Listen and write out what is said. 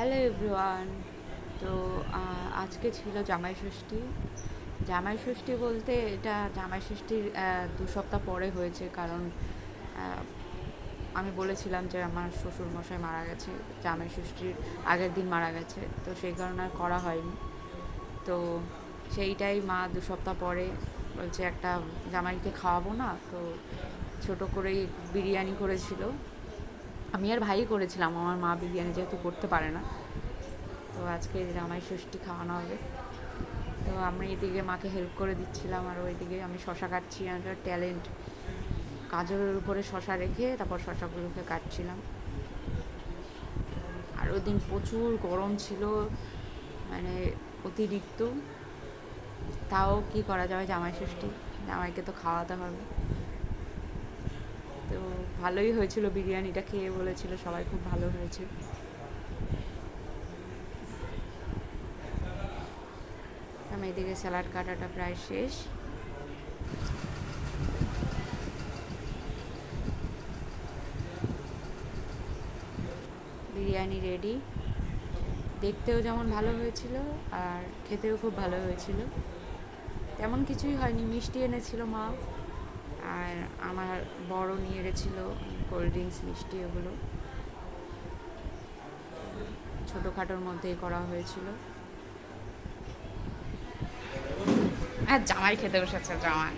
Hello everyone. তো আজকে ছিল জামাই ষষ্ঠী। জামাই ষষ্ঠী বলতে এটা জামাই ষষ্ঠীর 2 সপ্তাহ পরে হয়েছে, কারণ আহ, আমি বলেছিলাম যে আমার শ্বশুর মশাই মারা গেছে, জামাই ষষ্ঠীর আগের দিন মারা গেছে, তো সেই কারণে আর করা হয়নি। তো সেইটাই মা 2 সপ্তাহ পরে বলছে একটা জামাইকে খাওয়াবো না, তো ছোট করেই বিরিয়ানি করেছিল। আমি আর ভাই করেছিলাম, আমার মা বিরিয়ানি যেহেতু করতে পারে না, তো আজকে জামাই ষষ্ঠী খাওয়ানো হবে। তো আমি এদিকে মাকে হেল্প করে দিচ্ছিলাম, আর ওইদিকে আমি শশা কাটছি। আমার ট্যালেন্ট, গাজরের উপরে শশা রেখে তারপর শশাগুলোকে কাটছিলাম। আর ওই দিন প্রচুর গরম ছিল, মানে অতিরিক্ত। তাও কি করা যাবে, জামাই ষষ্ঠী, জামাইকে তো খাওয়াতে হবে। তো ভালোই হয়েছিল, বিরিয়ানিটা খেয়ে বলেছিল সবাই খুব ভালো হয়েছে। আমি এদিকে স্যালাড কাটাটা প্রায় শেষ। বিরিয়ানি রেডি। দেখতেও যেমন ভালো হয়েছিল, আর খেতেও খুব ভালো হয়েছিল। তেমন কিছুই হয়নি, মিষ্টি এনেছিল মা, আর আমার বড় নিয়ে গেছিলো কোল্ড ড্রিঙ্কস, মিষ্টি, ওগুলো ছোটোখাটোর মধ্যেই করা হয়েছিল। আর জামাই খেতে বসেছে, জামাই।